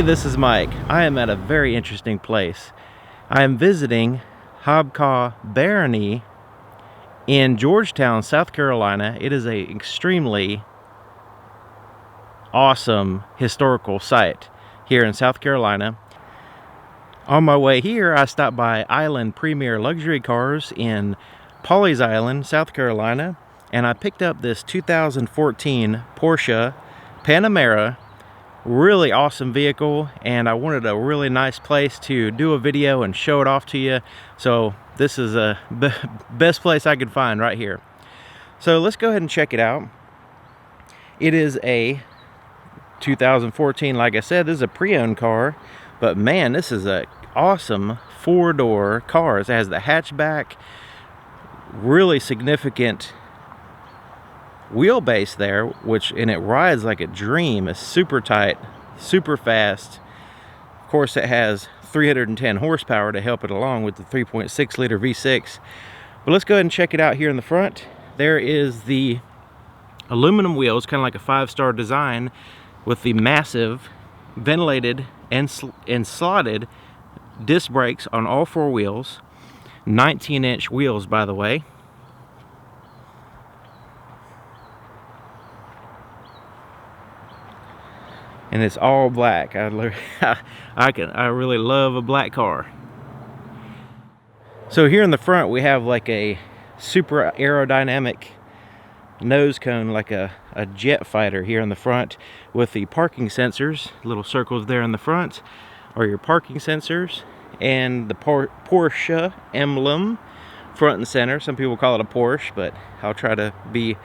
Hey, this is Mike. I am at a very interesting place. I am visiting Habka Barony in Georgetown, South Carolina. It is an extremely awesome historical site here in South Carolina. On my way here, I stopped by Island Premier Luxury Cars in Pawleys Island, South Carolina, and I picked up this 2014 Porsche Panamera. Really awesome vehicle, and I wanted a really nice place to do a video and show it off to you. So this is the best place I could find right here. So let's go ahead and check it out. It is a 2014, like I said, this is a pre-owned car, but man, this is a awesome four-door car. It has the hatchback, really significant wheelbase there, and it rides like a dream. It's super tight, super fast. Of course, it has 310 horsepower to help it along with the 3.6 liter V6. But let's go ahead and check it out here in the front. There is the aluminum wheels, kind of like a 5-star design, with the massive ventilated and slotted disc brakes on all 4 wheels. 19-inch wheels, by the way. And it's all black. I really love a black car. So here in the front we have like a super aerodynamic nose cone, like a jet fighter here in the front, with the parking sensors. Little circles there in the front are your parking sensors, and the Porsche emblem front and center. Some people call it a Porsche, but I'll try to be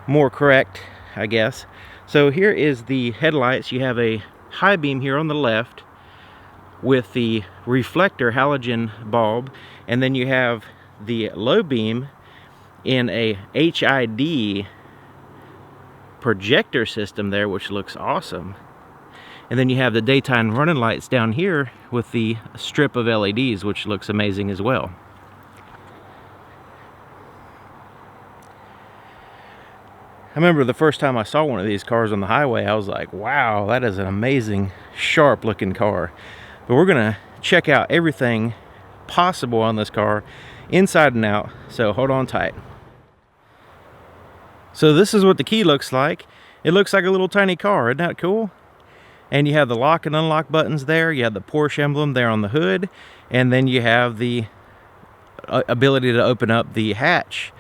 more correct, I guess. So here is the headlights. You have a high beam here on the left with the reflector halogen bulb, and then you have the low beam in a HID projector system there, which looks awesome. And then you have the daytime running lights down here with the strip of LEDs, which looks amazing as well. I remember the first time I saw one of these cars on the highway, I was like, wow, that is an amazing, sharp looking car. But we're gonna check out everything possible on this car, inside and out, so hold on tight. So this is what the key looks like. It looks like a little tiny car, isn't that cool? And you have the lock and unlock buttons there, you have the Porsche emblem there on the hood, and then you have the ability to open up the hatch.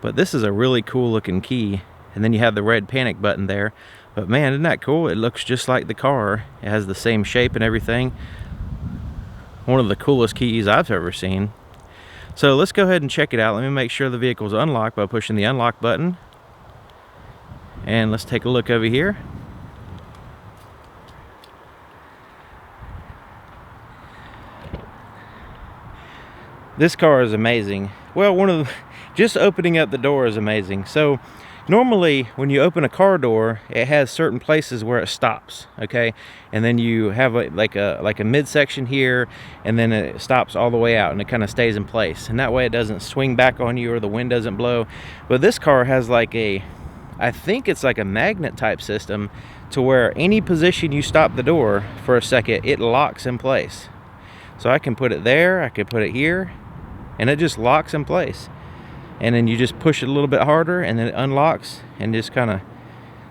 But this is a really cool looking key. And then you have the red panic button there. But man, isn't that cool? It looks just like the car. It has the same shape and everything. One of the coolest keys I've ever seen. So let's go ahead and check it out. Let me make sure the vehicle's unlocked by pushing the unlock button. And let's take a look over here. This car is amazing. Well, just opening up the door is amazing. So normally when you open a car door, it has certain places where it stops, okay? And then you have like a midsection here, and then it stops all the way out, and it kind of stays in place. And that way it doesn't swing back on you or the wind doesn't blow. But this car has like I think it's like a magnet type system, to where any position you stop the door for a second, it locks in place. So I can put it there, I could put it here, and it just locks in place. And then you just push it a little bit harder, and then it unlocks, and just kind of,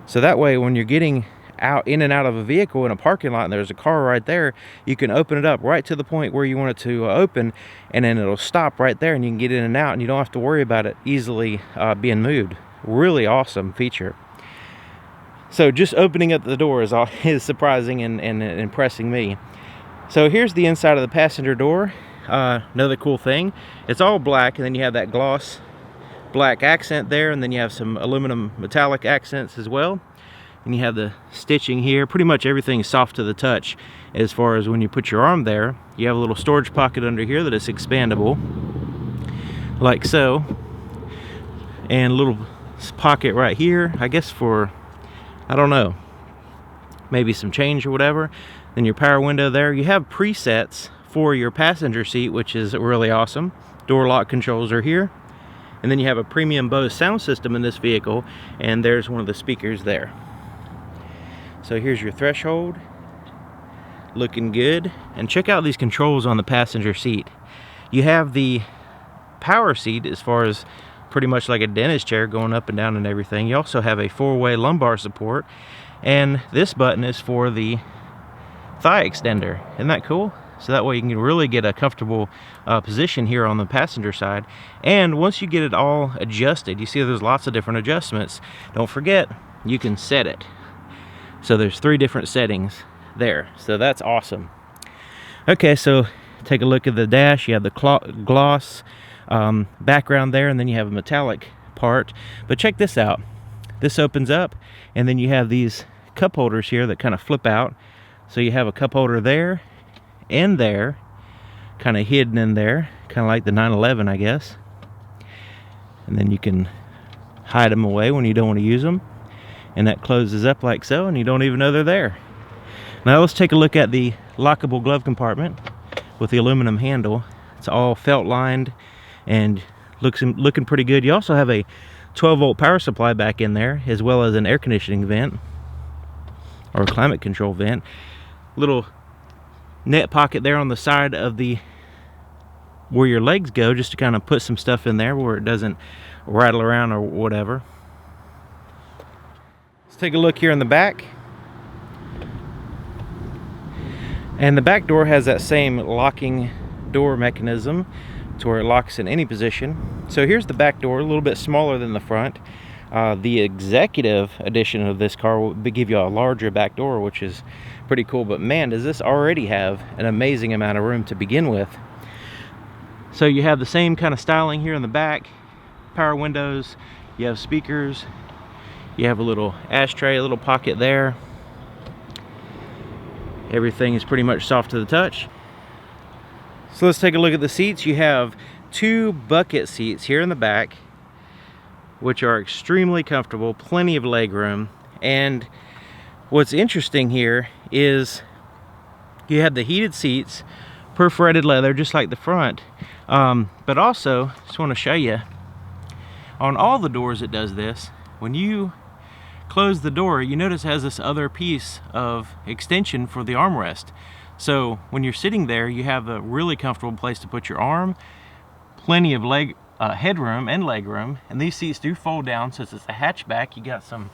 so that way when you're getting out in and out of a vehicle in a parking lot and there's a car right there, you can open it up right to the point where you want it to open, and then it'll stop right there, and you can get in and out, and you don't have to worry about it easily being moved. Really awesome feature. So just opening up the door is surprising and impressing me. So here's the inside of the passenger door. Another cool thing, it's all black, and then you have that gloss black accent there, and then you have some aluminum metallic accents as well. And you have the stitching here. Pretty much everything's soft to the touch. As far as when you put your arm there, you have a little storage pocket under here that is expandable, like so, and a little pocket right here, I guess for, I don't know, maybe some change or whatever. Then your power window there. You have presets for your passenger seat, which is really awesome. Door lock controls are here. And then you have a premium Bose sound system in this vehicle, and there's one of the speakers there. So here's your threshold. looking good. And check out these controls on the passenger seat. You have the power seat as far as pretty much like a dentist chair going up and down and everything. You also have a 4-way lumbar support, and this button is for the thigh extender. Isn't that cool? So that way you can really get a comfortable position here on the passenger side. And once you get it all adjusted, you see there's lots of different adjustments. Don't forget, you can set it. So there's 3 different settings there. So that's awesome. Okay, so take a look at the dash. You have the gloss background there, and then you have a metallic part. But check this out. This opens up, and then you have these cup holders here that kind of flip out. So you have a cup holder there and there, kind of hidden in there, kind of like the 911, I guess. And then you can hide them away when you don't want to use them, and that closes up like so, and you don't even know they're there. Now let's take a look at the lockable glove compartment with the aluminum handle. It's all felt lined and looking pretty good. You also have a 12-volt power supply back in there, as well as an air conditioning vent or climate control vent. Little net pocket there on the side of the where your legs go, just to kind of put some stuff in there where it doesn't rattle around or whatever. Let's take a look here in the back. And the back door has that same locking door mechanism to where it locks in any position. So here's the back door, a little bit smaller than the front. The executive edition of this car will give you a larger back door, which is pretty cool. But man, does this already have an amazing amount of room to begin with. So you have the same kind of styling here in the back. Power windows, you have speakers, you have a little ashtray, a little pocket there. Everything is pretty much soft to the touch. So let's take a look at the seats. You have 2 bucket seats here in the back, which are extremely comfortable, plenty of leg room. And what's interesting here is you have the heated seats, perforated leather, just like the front. But also, just want to show you, on all the doors it does this. When you close the door, you notice it has this other piece of extension for the armrest. So when you're sitting there, you have a really comfortable place to put your arm, plenty of headroom and leg room, and these seats do fold down. Since it's a hatchback, you got some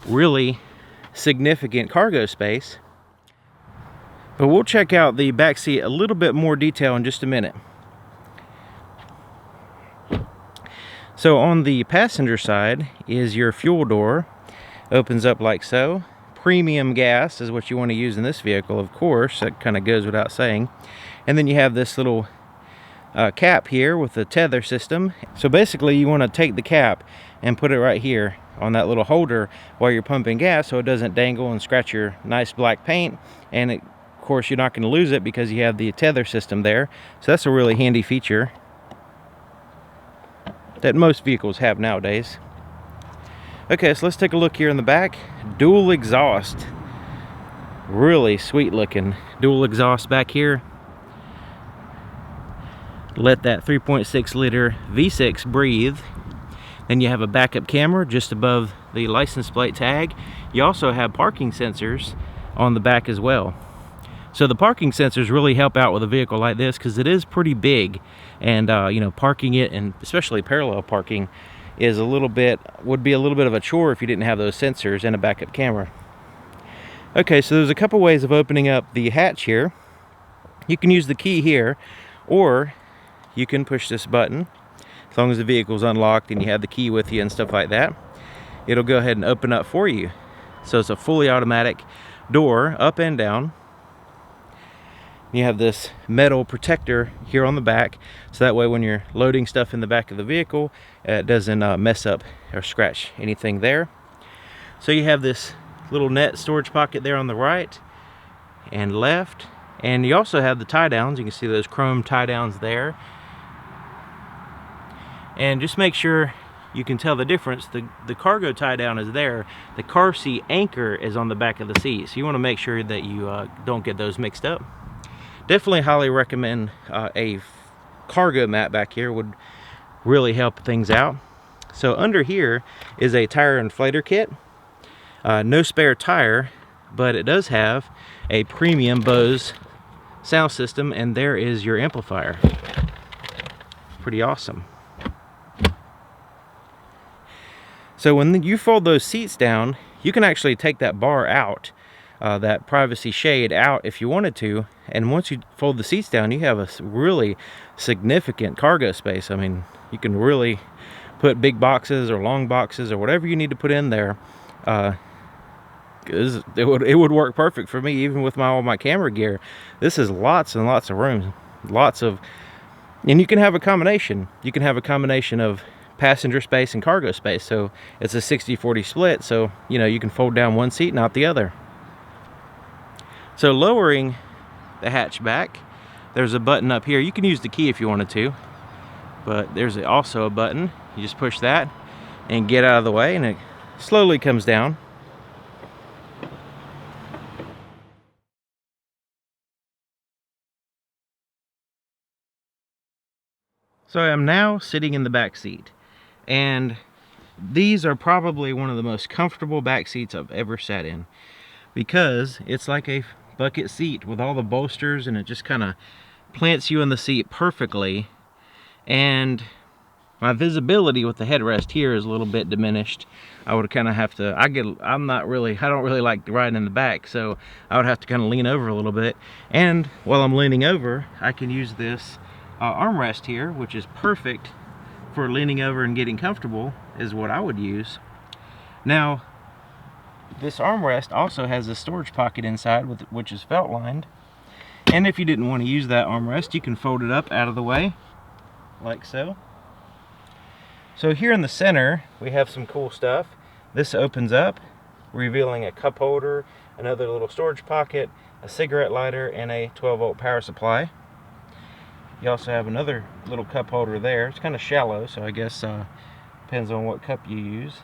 really significant cargo space. But we'll check out the back seat a little bit more detail in just a minute. So on the passenger side is your fuel door. Opens up like so. Premium gas is what you want to use in this vehicle, of course. That kind of goes without saying. And then you have this little cap here with the tether system. So basically you want to take the cap and put it right here on that little holder while you're pumping gas, so it doesn't dangle and scratch your nice black paint. And of course you're not going to lose it because you have the tether system there. So that's a really handy feature that most vehicles have nowadays. Okay, so let's take a look here in the back. Dual exhaust. Really sweet looking dual exhaust back here. Let that 3.6 liter V6 breathe. Then you have a backup camera just above the license plate tag. You also have parking sensors on the back as well. So the parking sensors really help out with a vehicle like this because it is pretty big, and you know, parking it, and especially parallel parking, is would be a little bit of a chore if you didn't have those sensors and a backup camera. Okay, so there's a couple ways of opening up the hatch here. You can use the key here, or you can push this button. As long as the vehicle's unlocked and you have the key with you and stuff like that, it'll go ahead and open up for you. So it's a fully automatic door, up and down. You have this metal protector here on the back, so that way when you're loading stuff in the back of the vehicle, it doesn't mess up or scratch anything there. So you have this little net storage pocket there on the right and left, and you also have the tie downs. You can see those chrome tie downs there. And just make sure you can tell the difference. The cargo tie down is there. The car seat anchor is on the back of the seat, so you want to make sure that you don't get those mixed up. Definitely highly recommend a cargo mat back here. Would really help things out. So under here is a tire inflator kit. No spare tire, but it does have a premium Bose sound system, and there is your amplifier. Pretty awesome. So when you fold those seats down, you can actually take that bar out, that privacy shade out if you wanted to, and once you fold the seats down, you have a really significant cargo space. I mean, you can really put big boxes or long boxes or whatever you need to put in there. It would work perfect for me, even with all my camera gear. This is lots and lots of room, and you can have a combination. You can have a combination of passenger space and cargo space, so it's a 60-40 split, so you know, you can fold down one seat, not the other. So lowering the hatchback, there's a button up here. You can use the key if you wanted to, but there's also a button. You just push that and get out of the way, and it slowly comes down. So I'm now sitting in the back seat, and these are probably one of the most comfortable back seats I've ever sat in, because it's like a bucket seat with all the bolsters, and it just kind of plants you in the seat perfectly. And my visibility with the headrest here is a little bit diminished. I would kind of have to, I don't really like riding in the back, so I would have to kind of lean over a little bit. And while I'm leaning over, I can use this armrest here, which is perfect for leaning over and getting comfortable, is what I would use. Now, this armrest also has a storage pocket inside, which is felt lined. And if you didn't want to use that armrest, you can fold it up out of the way, like so. So here in the center, we have some cool stuff. This opens up, revealing a cup holder, another little storage pocket, a cigarette lighter, and a 12-volt power supply. You also have another little cup holder there. It's kind of shallow, so I guess depends on what cup you use.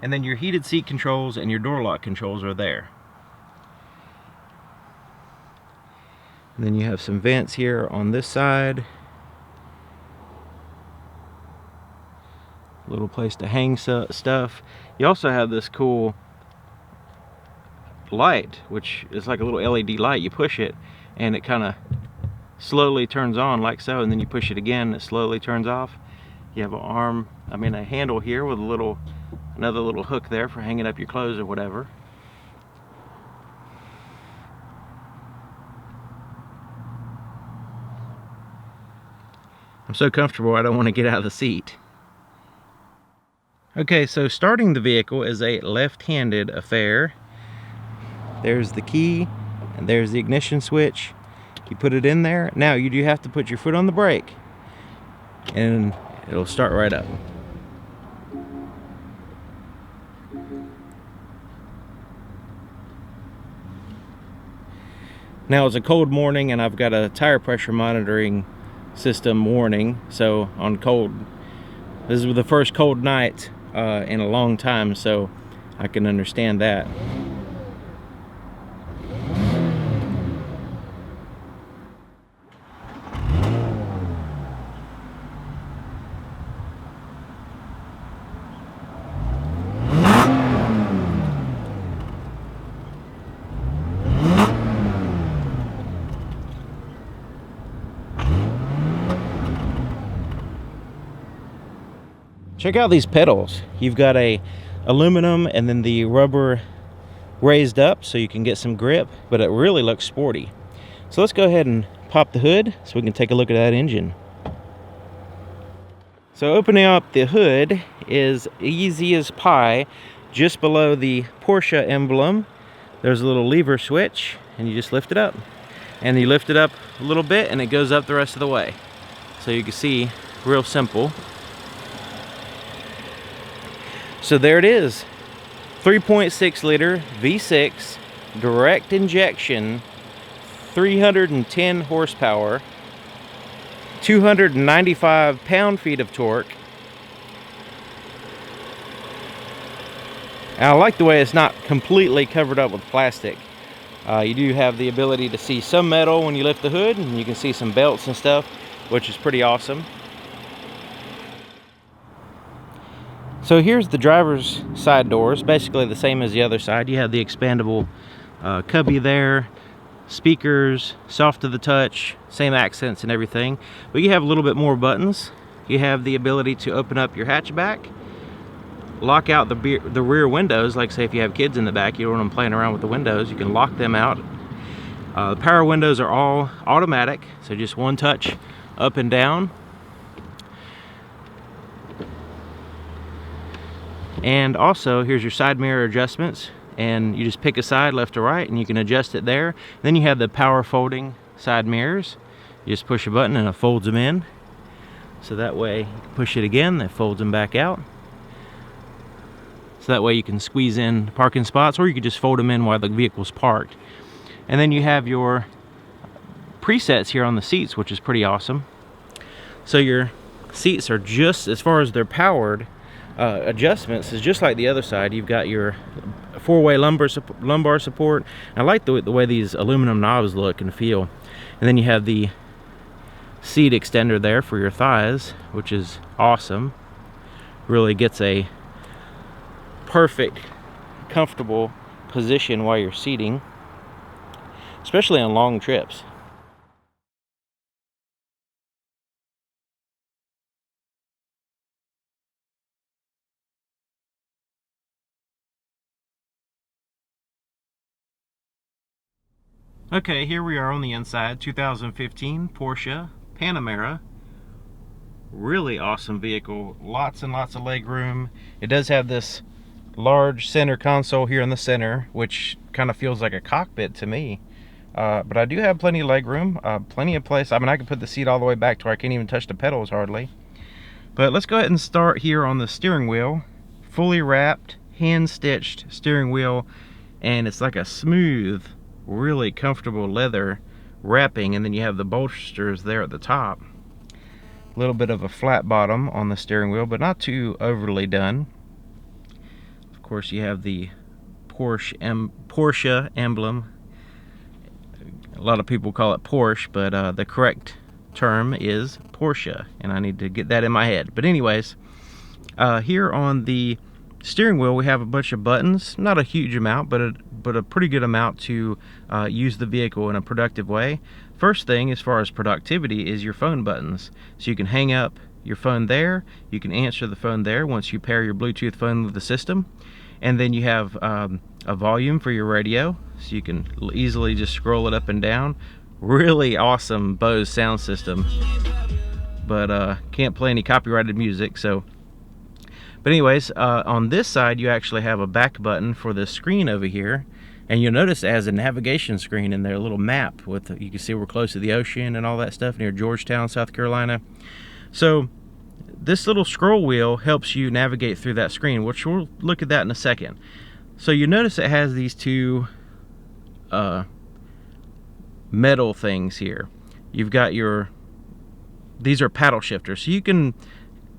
And then your heated seat controls and your door lock controls are there. And then you have some vents here on this side. Little place to hang stuff. You also have this cool light, which is like a little LED light. You push it and it kind of slowly turns on like so, and then you push it again, it slowly turns off. You have a handle here with another little hook there for hanging up your clothes or whatever. I'm so comfortable I don't want to get out of the seat. Okay, so starting the vehicle is a left-handed affair. There's the key, and there's the ignition switch. You put it in there. Now you do have to put your foot on the brake, and it'll start right up. Now it's a cold morning, and I've got a tire pressure monitoring system warning. So on cold, this is the first cold night in a long time, so I can understand that. Check out these pedals. You've got a aluminum and then the rubber raised up so you can get some grip, but it really looks sporty. So let's go ahead and pop the hood so we can take a look at that engine. So opening up the hood is easy as pie. Just below the Porsche emblem, there's a little lever switch, and you just lift it up. And you lift it up a little bit and it goes up the rest of the way. So you can see, real simple. So there it is, 3.6 liter V6 direct injection, 310 horsepower, 295 pound-feet of torque. And I like the way it's not completely covered up with plastic. You do have the ability to see some metal when you lift the hood, and you can see some belts and stuff, which is pretty awesome. So here's the driver's side doors, basically the same as the other side. You have the expandable cubby there, speakers, soft to the touch, same accents and everything. But you have a little bit more buttons. You have the ability to open up your hatchback, lock out the rear windows. Like say if you have kids in the back, you don't want them playing around with the windows, you can lock them out. The power windows are all automatic, so just one touch up and down. And also here's your side mirror adjustments, and you just pick a side, left or right, and you can adjust it there. Then you have the power folding side mirrors. You just push a button and it folds them in, so that way you can push it again, that folds them back out. So that way you can squeeze in parking spots, or you can just fold them in while the vehicle's parked. And then you have your presets here on the seats, which is pretty awesome. So your seats are just, as far as they're powered, adjustments is just like the other side. You've got your four-way lumbar support. I like the way these aluminum knobs look and feel. And then you have the seat extender there for your thighs, which is awesome. Really gets a perfect, comfortable position while you're seating, especially on long trips. Okay, here we are on the inside. 2015 Porsche Panamera. Really awesome vehicle. Lots and lots of leg room. It does have this large center console here in the center, which kind of feels like a cockpit to me. But I do have plenty of leg room, plenty of place. I mean, I can put the seat all the way back to where I can't even touch the pedals hardly. But let's go ahead and start here on the steering wheel. Fully wrapped, hand-stitched steering wheel, and it's like a smooth, really comfortable leather wrapping, and then you have the bolsters there at the top. A little bit of a flat bottom on the steering wheel, but not too overly done. Of course, you have the Porsche emblem. A lot of people call it Porsche, but the correct term is Porsche, and I need to get that in my head. But anyways, here on the steering wheel we have a bunch of buttons. Not a huge amount, but a pretty good amount to use the vehicle in a productive way. First thing, as far as productivity, is your phone buttons. So you can hang up your phone there, you can answer the phone there once you pair your Bluetooth phone with the system, and then you have a volume for your radio, so you can easily just scroll it up and down. Really awesome Bose sound system, but can't play any copyrighted music. So but anyways, on this side you actually have a back button for the screen over here, and you'll notice it has a navigation screen in there, a little map with, you can see we're close to the ocean and all that stuff, near Georgetown, South Carolina. So this little scroll wheel helps you navigate through that screen, which we'll look at that in a second. So you notice it has these two metal things here. You've got these are paddle shifters, so you can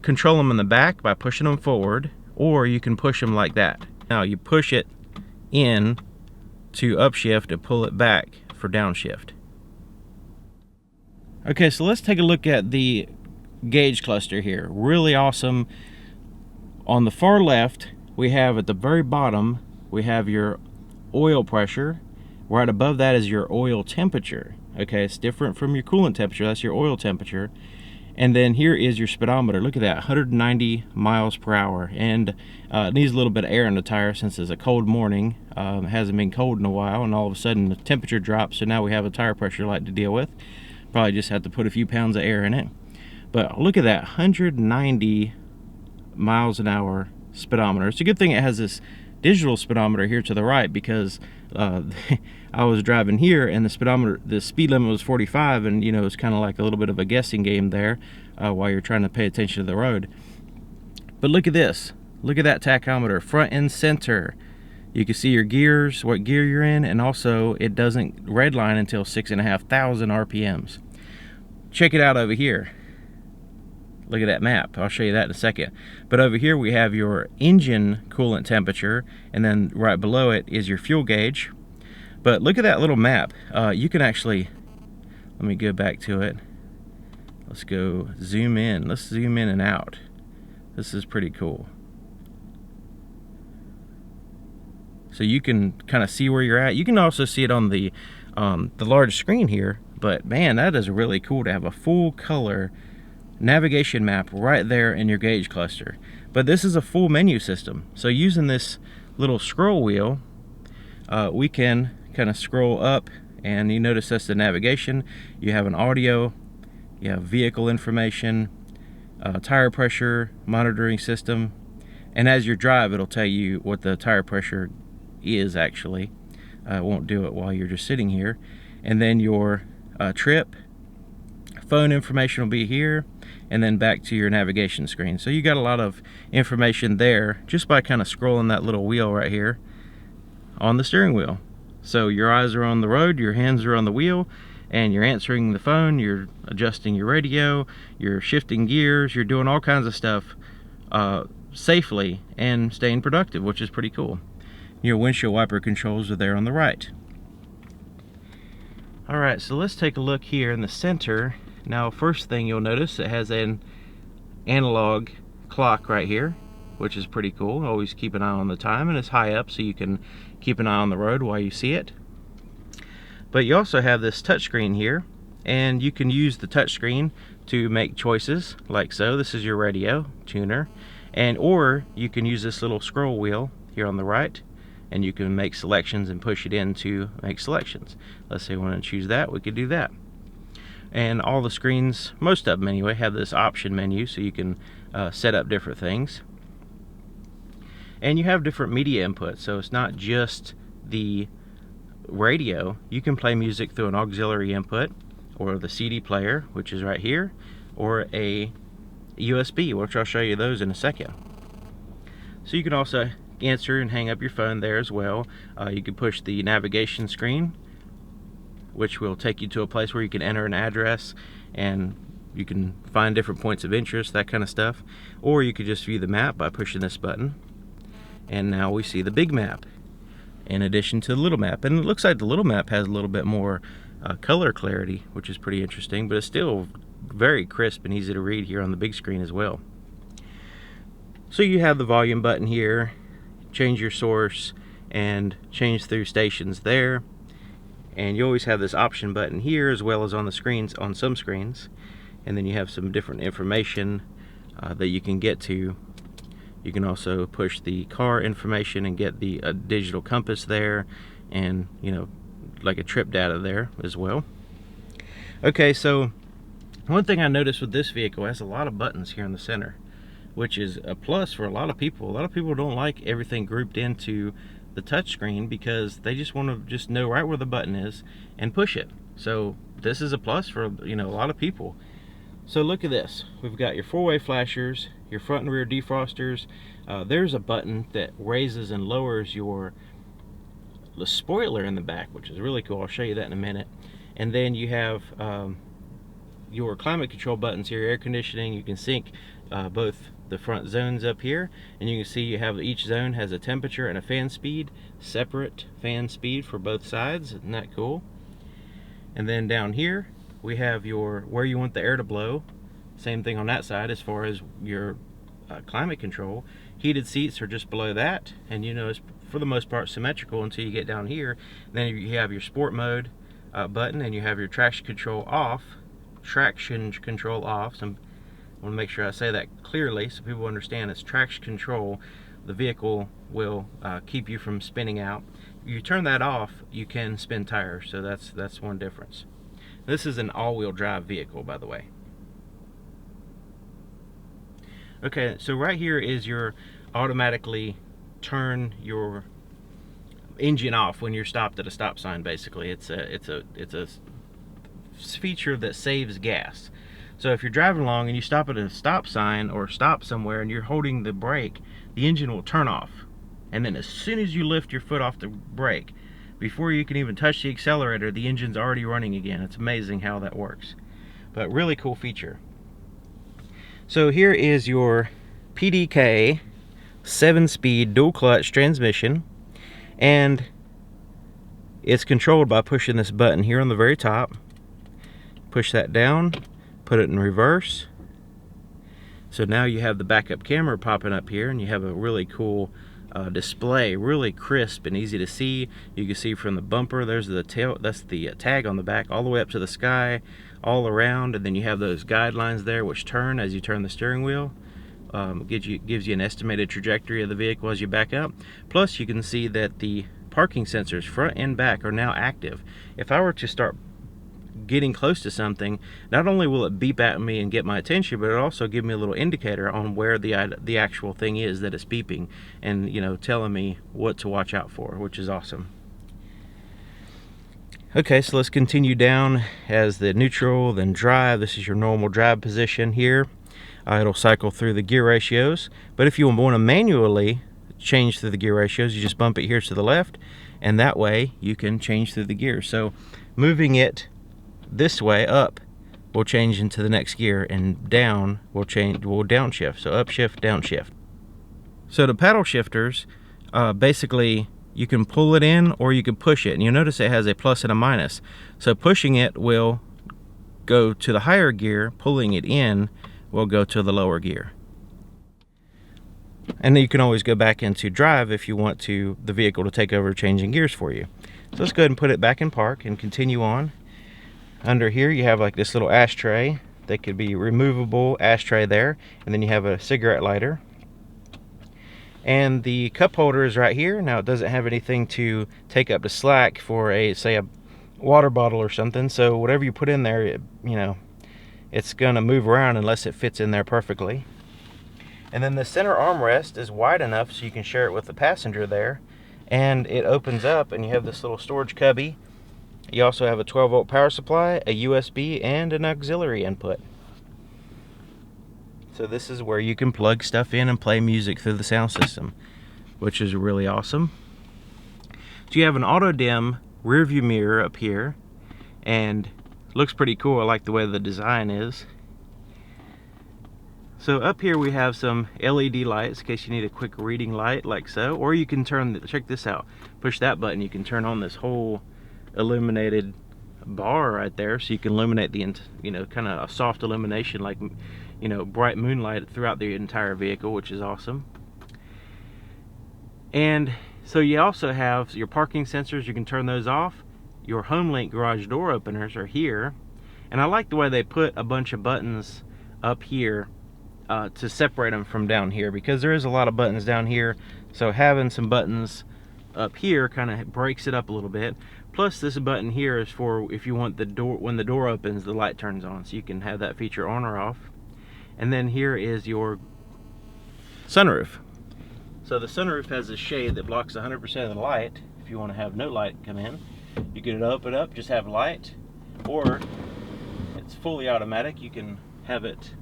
control them in the back by pushing them forward, or you can push them like that. Now you push it in to upshift and pull it back for downshift. Okay, so let's take a look at the gauge cluster here. Really awesome. On the far left, we have at the very bottom, we have your oil pressure. Right above that is your oil temperature. Okay, it's different from your coolant temperature. That's your oil temperature. And then here is your speedometer. Look at that, 190 miles per hour. And it needs a little bit of air in the tire since it's a cold morning. It hasn't been cold in a while, and all of a sudden the temperature drops, so now we have a tire pressure light to deal with. Probably just have to put a few pounds of air in it. But look at that, 190 miles an hour speedometer. It's a good thing it has this digital speedometer here to the right, because I was driving here and the speedometer, the speed limit was 45, and you know, it's kind of like a little bit of a guessing game there while you're trying to pay attention to the road. But look at this, look at that tachometer, front and center. You can see your gears, what gear you're in, and also it doesn't redline until 6,500 RPMs. Check it out over here. Look at that map. I'll show you that in a second. But over here we have your engine coolant temperature, and then right below it is your fuel gauge. But look at that little map. You can actually, let me go back to it. Let's go zoom in. Let's zoom in and out. This is pretty cool. so you can kind of see where you're at. You can also see it on the large screen here, but man, that is really cool to have a full color navigation map right there in your gauge cluster. But this is a full menu system, so using this little scroll wheel, we can kind of scroll up, and you notice that's the navigation. You have an audio, you have vehicle information, tire pressure monitoring system, and as you drive it'll tell you what the tire pressure is actually. It won't do it while you're just sitting here. And then your trip, phone information will be here, and then back to your navigation screen. So you got a lot of information there just by kind of scrolling that little wheel right here on the steering wheel. So your eyes are on the road, your hands are on the wheel, and you're answering the phone, you're adjusting your radio, you're shifting gears, you're doing all kinds of stuff safely and staying productive, which is pretty cool. Your windshield wiper controls are there on the right. Alright, so let's take a look here in the center. Now, first thing you'll notice, it has an analog clock right here, which is pretty cool. Always keep an eye on the time, and it's high up so you can keep an eye on the road while you see it. But you also have this touchscreen here, and you can use the touchscreen to make choices like so. This is your radio tuner, or you can use this little scroll wheel here on the right, and you can make selections and push it in to make selections. Let's say we want to choose that, we could do that. And all the screens, most of them anyway, have this option menu, so you can set up different things. And you have different media inputs, so it's not just the radio. You can play music through an auxiliary input, or the CD player, which is right here, or a USB, which I'll show you those in a second. So you can also answer and hang up your phone there as well. You can push the navigation screen, which will take you to a place where you can enter an address and you can find different points of interest, that kind of stuff. Or you could just view the map by pushing this button, and now we see the big map in addition to the little map. And it looks like the little map has a little bit more color clarity, which is pretty interesting, but it's still very crisp and easy to read here on the big screen as well. So you have the volume button here, change your source, and change through stations there. And you always have this option button here as well as on the screens, on some screens. And then you have some different information that you can get to. You can also push the car information and get the digital compass there, and like a trip data there as well. Okay, so one thing I noticed with this vehicle, it has a lot of buttons here in the center, which is a plus for a lot of people. A lot of people don't like everything grouped into the touch screen because they just want to just know right where the button is and push it. So this is a plus for a lot of people. So look at this. We've got your four-way flashers, your front and rear defrosters. There's a button that raises and lowers the spoiler in the back, which is really cool. I'll show you that in a minute. And then you have your climate control buttons here, air conditioning. You can sync both the front zones up here, and you can see you have each zone has a temperature and a fan speed, separate fan speed for both sides. Isn't that cool? And then down here we have your where you want the air to blow. Same thing on that side as far as your climate control. Heated seats are just below that, and it's for the most part symmetrical until you get down here. Then you have your sport mode button, and you have your traction control off. So I want to make sure I say that clearly so people understand it's traction control. The vehicle will keep you from spinning out. If you turn that off, you can spin tires, so that's one difference. This is an all-wheel drive vehicle, by the way. Okay, so right here is your automatically turn your engine off when you're stopped at a stop sign. Basically, it's a feature that saves gas. So if you're driving along and you stop at a stop sign or stop somewhere and you're holding the brake, the engine will turn off. And then as soon as you lift your foot off the brake, before you can even touch the accelerator, the engine's already running again. It's amazing how that works. But really cool feature. So here is your PDK 7-speed dual clutch transmission, and it's controlled by pushing this button here on the very top. Push that down, put it in reverse. So now you have the backup camera popping up here, and you have a really cool display, really crisp and easy to see. You can see from the bumper, there's the tail, that's the tag on the back, all the way up to the sky, all around, and then you have those guidelines there which turn as you turn the steering wheel. Gives you an estimated trajectory of the vehicle as you back up. Plus you can see that the parking sensors front and back are now active. If I were to start getting close to something, not only will it beep at me and get my attention, but it'll also give me a little indicator on where the actual thing is that it's beeping, and telling me what to watch out for, which is awesome. Okay, so let's continue down as the neutral, then drive. This is your normal drive position here. It'll cycle through the gear ratios, but if you want to manually change through the gear ratios, you just bump it here to the left, and that way you can change through the gears. So moving it this way up will change into the next gear, and down will downshift. So upshift, downshift. So the paddle shifters, basically you can pull it in or you can push it, and you'll notice it has a plus and a minus. So pushing it will go to the higher gear, pulling it in will go to the lower gear. And then you can always go back into drive if you want the vehicle to take over changing gears for you. So let's go ahead and put it back in park and continue on. Under here you have like this little ashtray that could be removable ashtray there, and then you have a cigarette lighter. And the cup holder is right here. Now it doesn't have anything to take up the slack for say a water bottle or something, so whatever you put in there, it's gonna move around unless it fits in there perfectly. And then the center armrest is wide enough so you can share it with the passenger there, and it opens up and you have this little storage cubby. You also have a 12-volt power supply, a USB, and an auxiliary input. So this is where you can plug stuff in and play music through the sound system, which is really awesome. So you have an auto dim rear view mirror up here, and it looks pretty cool. I like the way the design is. So up here we have some LED lights in case you need a quick reading light like so, or you can check this out, push that button, you can turn on this whole illuminated bar right there, so you can illuminate the kind of a soft illumination, like bright moonlight throughout the entire vehicle, which is awesome. And so you also have your parking sensors, you can turn those off. Your HomeLink garage door openers are here, and I like the way they put a bunch of buttons up here to separate them from down here, because there is a lot of buttons down here, so having some buttons up here kind of breaks it up a little bit. Plus this button here is for if you want the door, when the door opens, the light turns on, so you can have that feature on or off. And then here is your sunroof. So the sunroof has a shade that blocks 100% of the light. If you want to have no light come in, you can open it up, just have light, or it's fully automatic. You can have it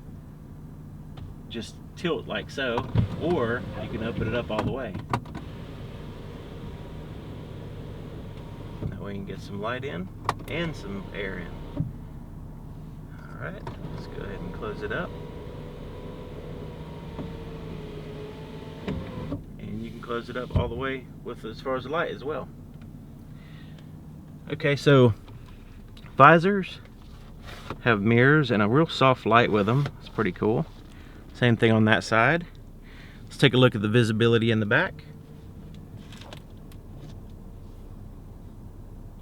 just tilt like so, or you can open it up all the way. That way you can get some light in and some air in. Alright, let's go ahead and close it up. And you can close it up all the way with as far as the light as well. Okay, so visors have mirrors and a real soft light with them. It's pretty cool. Same thing on that side. Let's take a look at the visibility in the back.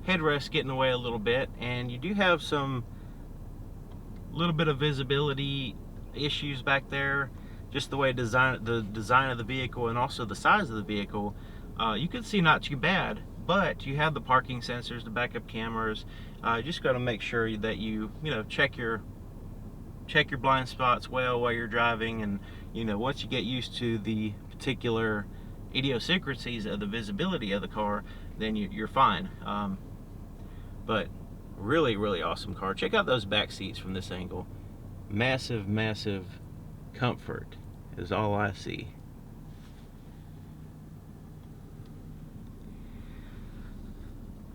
Headrest getting away a little bit, and you do have some little bit of visibility issues back there. Just the way the design of the vehicle and also the size of the vehicle, you can see not too bad. But you have the parking sensors, the backup cameras. Just got to make sure that you check your blind spots well while you're driving, and once you get used to the particular idiosyncrasies of the visibility of the car, then you're fine. But really, really awesome car. Check out those back seats from this angle. Massive, massive comfort is all I see.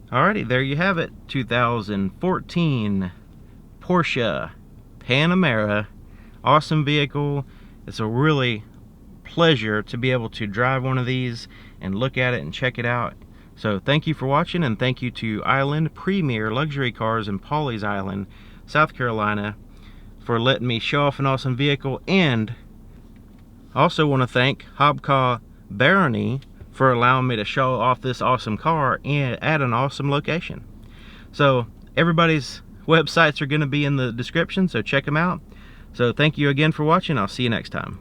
Alrighty, there you have it. 2014 Porsche Panamera. Awesome vehicle. It's a really pleasure to be able to drive one of these and look at it and check it out. So thank you for watching, and thank you to Island Premier Luxury Cars in Pawleys Island, South Carolina, for letting me show off an awesome vehicle. And I also want to thank Hobcaw Barony for allowing me to show off this awesome car at an awesome location. So everybody's websites are going to be in the description, so check them out. So thank you again for watching. I'll see you next time.